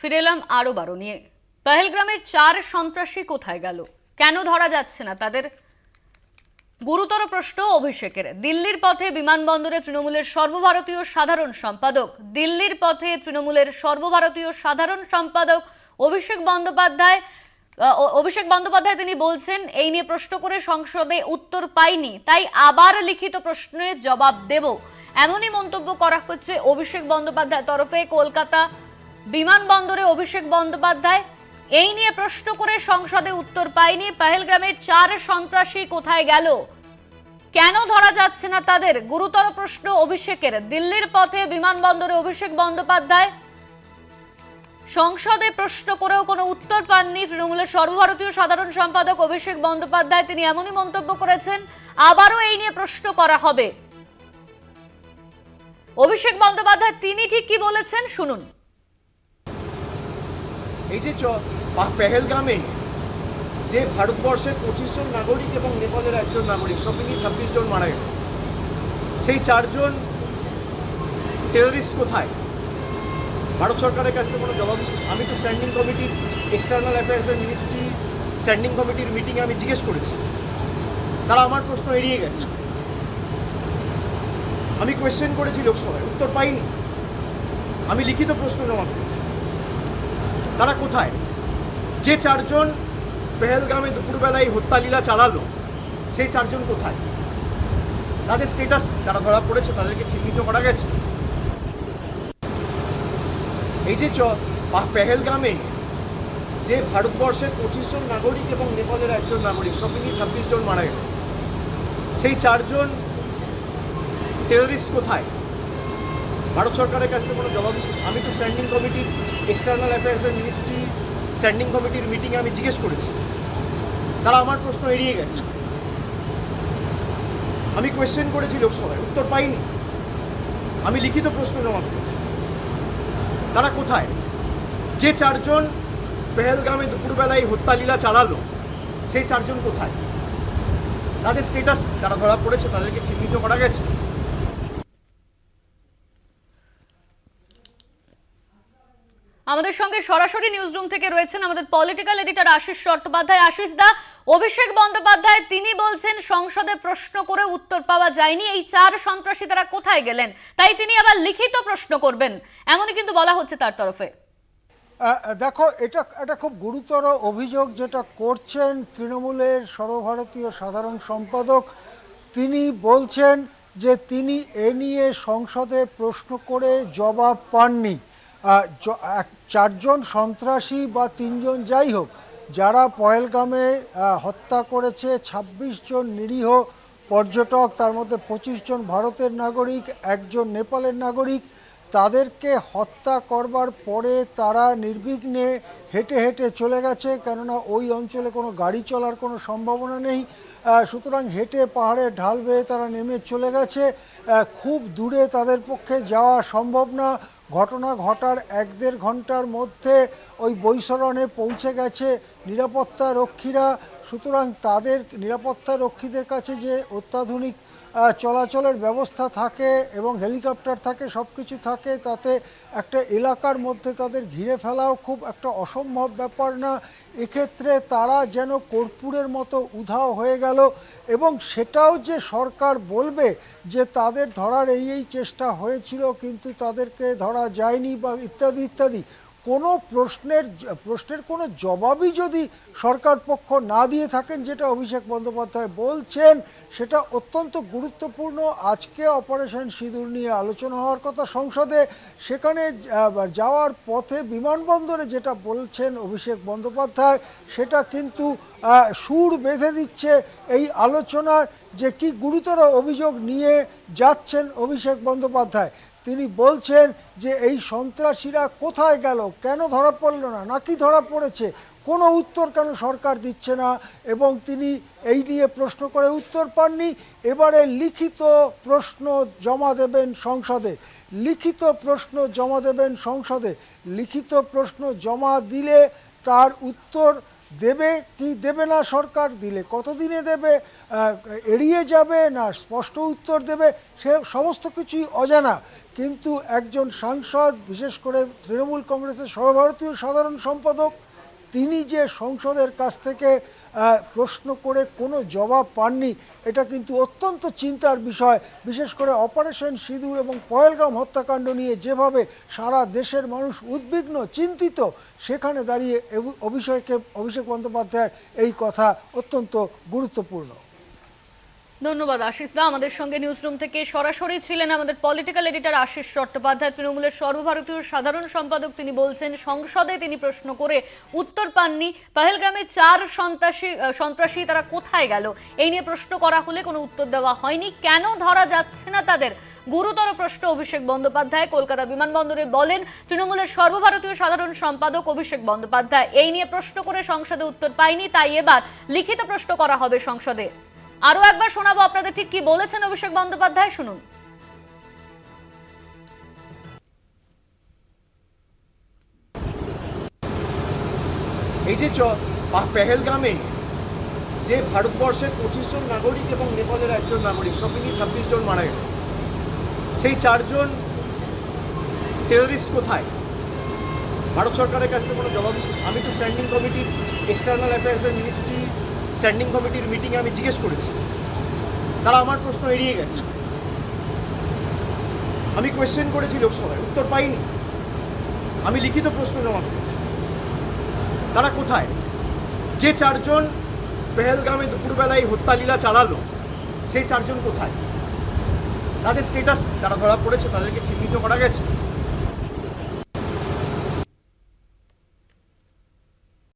ফিরে এলাম আরো 12 নিয়ে। পহেলগ্রামের 4 সন্ত্রাসী কোথায় গেল, কেন ধরা যাচ্ছে না তাদের? গুরুতর প্রশ্ন অভিষেকের। দিল্লির পথে বিমানবন্দরে তৃণমূলের সর্বভারতীয় সাধারণ সম্পাদক অভিষেক বন্দ্যোপাধ্যায় তিনি বলছেন, এই নিয়ে প্রশ্ন করে সংসদে উত্তর পাইনি, তাই আবার লিখিত প্রশ্নের জবাব দেব, এমনই মন্তব্য করা হচ্ছে অভিষেক বন্দ্যোপাধ্যায়ের তরফে। কলকাতা বিমানবন্দরে অভিষেক বন্দ্যোপাধ্যায় এই নিয়ে প্রশ্ন করে সংসদে উত্তর পাইনি, পহেলগ্রামের 4 সন্ত্রাসী কোথায় গেল, কেন ধরা যাচ্ছে না তাদের? গুরুতর প্রশ্ন অভিষেকের। দিল্লির পথে বিমানবন্দরে অভিষেক বন্দ্যোপাধ্যায় সংসদে প্রশ্ন করেও কোনো উত্তর পাননি তৃণমূলের সর্বভারতীয় সাধারণ সম্পাদক অভিষেক বন্দ্যোপাধ্যায়। তিনি এমনই মন্তব্য করেছেন, আবারও এই নিয়ে প্রশ্ন করা হবে। অভিষেক বন্দ্যোপাধ্যায় তিনি ঠিক কি বলেছেন শুনুন। এই যে পেহেলগামে যে ভারতবর্ষের 25 জন নাগরিক এবং নেপালের একজন নাগরিক, সব মিলিয়ে 26 জন মারা গেল, সেই 4 জন টেররিস্ট কোথায়? ভারত সরকারের কাছে কোনো জবাব। আমি তো স্ট্যান্ডিং কমিটির, এক্সটার্নাল অ্যাফেয়ার্সের মিনিস্ট্রি স্ট্যান্ডিং কমিটির মিটিংয়ে আমি জিজ্ঞেস করেছি, তারা আমার প্রশ্ন এড়িয়ে গেছে। আমি কোয়েশ্চেন করেছি লোকসভায়, উত্তর পাইনি। আমি লিখিত প্রশ্ন জমা করেছি, তারা কোথায়? যে 4 জন পেহেলগামে দুপুরবেলায় হত্যালীলা চালালো, সেই 4 জন কোথায়? তাদের স্টেটাস, যারা ধরা পড়েছে তাদেরকে চিহ্নিত করা গেছে? এই যে পেহেলগামে যে ভারতবর্ষের 25 জন নাগরিক এবং নেপালের একজন নাগরিক, সব মিলিয়ে 26 জন মারা গেল, সেই 4 জন টেররিস্ট কোথায়? ভারত সরকারের কাছে কোনো জবাব। আমি তো স্ট্যান্ডিং কমিটির, এক্সটার্নাল অ্যাফেয়ার্সের মিনিস্ট্রি স্ট্যান্ডিং কমিটির মিটিংয়ে আমি জিজ্ঞেস করেছি, তারা আমার প্রশ্ন এড়িয়ে গেছে। আমি কোয়েশ্চেন করেছি লোকসভায়, উত্তর পাইনি। আমি লিখিত প্রশ্ন জমা করেছি, তারা কোথায়? যে 4 জন পেহেলগামে দুপুরবেলায় হত্যালীলা চালালো, সেই 4 জন কোথায়? তাদের স্টেটাস, যারা ধরা পড়েছে তাদেরকে চিহ্নিত করা গেছে? আমাদের সঙ্গে সরাসরি নিউজরুম থেকে রয়েছেন আমাদের পলিটিক্যাল এডিটর আশিস চট্টোপাধ্যায়। আশিস দা, অভিষেক বন্দ্যোপাধ্যায় তিনি বলছেন সংসদে প্রশ্ন করে উত্তর পাওয়া যায়নি, এই 4 সন্ত্রাসী তারা কোথায় গেলেন, তাই তিনি আবার লিখিত প্রশ্ন করবেন, এমনই কিন্তু বলা হচ্ছে তার তরফে। দেখো, এটা খুব গুরুতর অভিযোগ যেটা করছেন তৃণমূলের সর্বভারতীয় সাধারণ সম্পাদক। তিনি বলছেন যে তিনি এ নিয়ে সংসদে প্রশ্ন করে জবাব পাননি। 4 জন সন্ত্রাসী বা 3 জন যাই হোক, যারা পহেলগামে হত্যা করেছে 26 জন নিরীহ পর্যটক, তার মধ্যে 25 জন ভারতের নাগরিক, 1 জন নেপালের নাগরিক, তাদেরকে হত্যা করবার পরে তারা নির্বিঘ্নে হেঁটে হেঁটে চলে গেছে, কেননা ওই অঞ্চলে কোনো গাড়ি চলার কোনো সম্ভাবনা নেই। সুতরাং হেঁটে পাহাড়ের ঢাল বেয়ে তারা নেমে চলে গেছে। খুব দূরে তাদের পক্ষে যাওয়া সম্ভব না। ঘটনা ঘটার 1-1.5 ঘন্টার মধ্যে ওই বৈশরণে পৌঁছে গেছে নিরাপত্তা রক্ষীরা। সুতরাং তাদের নিরাপত্তা রক্ষীদের কাছে যে অত্যাধুনিক চলাচলের ব্যবস্থা থাকে এবং হেলিকপ্টার থাকে, সব কিছু থাকে, তাতে একটা এলাকার মধ্যে তাদের ঘিরে ফেলাও খুব একটা অসম্ভব ব্যাপার না। এক্ষেত্রে তারা যেন কর্পূরের মতো উধাও হয়ে গেল, এবং সেটাও যে সরকার বলবে যে তাদের ধরার এই চেষ্টা হয়েছিল কিন্তু তাদেরকে ধরা যায়নি বা ইত্যাদি ইত্যাদি, কোনো প্রশ্নের কোনো জবাবই যদি সরকার পক্ষ না দিয়ে থাকেন, যেটা অভিষেক বন্দ্যোপাধ্যায় বলছেন, সেটা অত্যন্ত গুরুত্বপূর্ণ। আজকে অপারেশন সিঁদুর নিয়ে আলোচনা হওয়ার কথা সংসদে, সেখানে যাওয়ার পথে বিমানবন্দরে যেটা বলছেন অভিষেক বন্দ্যোপাধ্যায়, সেটা কিন্তু সুর বেঁধে দিচ্ছে এই আলোচনার যে কি গুরুতর অভিযোগ নিয়ে যাচ্ছেন অভিষেক বন্দ্যোপাধ্যায়। তিনি বলছেন যে এই সন্ত্রাসীরা কোথায় গেল, কেন ধরা পড়ল না, নাকি ধরা পড়েছে, কোনো উত্তর কেন সরকার দিচ্ছে না, এবং তিনি এই নিয়ে প্রশ্ন করে উত্তর পাননি। এবারে লিখিত প্রশ্ন জমা দেবেন সংসদে। লিখিত প্রশ্ন জমা দিলে তার উত্তর দেবে কি দেবে না সরকার, দিলে কতদিনে দেবে, এড়িয়ে যাবে না স্পষ্ট উত্তর দেবে, সে সমস্ত কিছুই অজানা। কিন্তু একজন সাংসদ, বিশেষ করে তৃণমূল কংগ্রেসের সর্বভারতীয় সাধারণ সম্পাদক, তিনি যে সংসদের কাছ থেকে প্রশ্ন করে কোনো জবাব পাননি, এটা কিন্তু অত্যন্ত চিন্তার বিষয়। বিশেষ করে অপারেশন সিঁদুর এবং পহেলগাম হত্যাকাণ্ড নিয়ে যেভাবে সারা দেশের মানুষ উদ্বিগ্ন, চিন্তিত, সেখানে দাঁড়িয়ে অভিষেক বন্দ্যোপাধ্যায়ের এই কথা অত্যন্ত গুরুত্বপূর্ণ। ধন্যবাদ আশিস দা। আমাদের সঙ্গে নিউজ রুম থেকে সরাসরি ছিলেন আমাদের পলিটিক্যাল এডিটর আশিস চট্টোপাধ্যায়, তৃণমূলের সর্বভারতীয় সাধারণ সম্পাদক। তিনি বলছেন সংসদে তিনি প্রশ্ন করে উত্তর পাননি। পহেলগ্রামে 4 সন্ত্রাসী তারা কোথায় গেল, এই নিয়ে প্রশ্ন করা হলে কোনো উত্তর দেওয়া হয়নি। কেন ধরা যাচ্ছে না তাদের, গুরুতর প্রশ্ন অভিষেক বন্দ্যোপাধ্যায় কলকাতা বিমানবন্দরে বলেন তৃণমূলের সর্বভারতীয় সাধারণ সম্পাদক অভিষেক বন্দ্যোপাধ্যায়। এই নিয়ে প্রশ্ন করে সংসদে উত্তর পায়নি, তাই এবার লিখিত প্রশ্ন করা হবে সংসদে। আরো একবার শোনাবো আপনাদের ঠিক কি বলেছেন অভিষেক বন্দ্যোপাধ্যায়, শুনুন। এই যে পেহেলগামে যে ভারতবর্ষের 25 জন নাগরিক এবং নেপালের একজন নাগরিক, সব মিলিয়ে 26 জন মারা গেল, সেই 4 জন টেররিস্ট কোথায়? ভারত সরকারের কাছে কোনো জবাব। আমি তো স্ট্যান্ডিং কমিটির, এক্সটার্নাল অ্যাফেয়ার্সের মিনিস্ট্রি স্ট্যান্ডিং কমিটির মিটিংয়ে আমি জিজ্ঞেস করেছি, তারা আমার প্রশ্ন এড়িয়ে গেছে। আমি কোয়েশ্চেন করেছি লোকসভায়, উত্তর পাইনি। আমি লিখিত প্রশ্ন জমা করেছি, তারা কোথায়? যে 4 জন পেহেলগামে দুপুরবেলায় হত্যালীলা চালালো, সেই 4 জন কোথায়? তাদের স্টেটাস, তারা ধরা পড়েছে, তাদেরকে চিহ্নিত করা গেছে?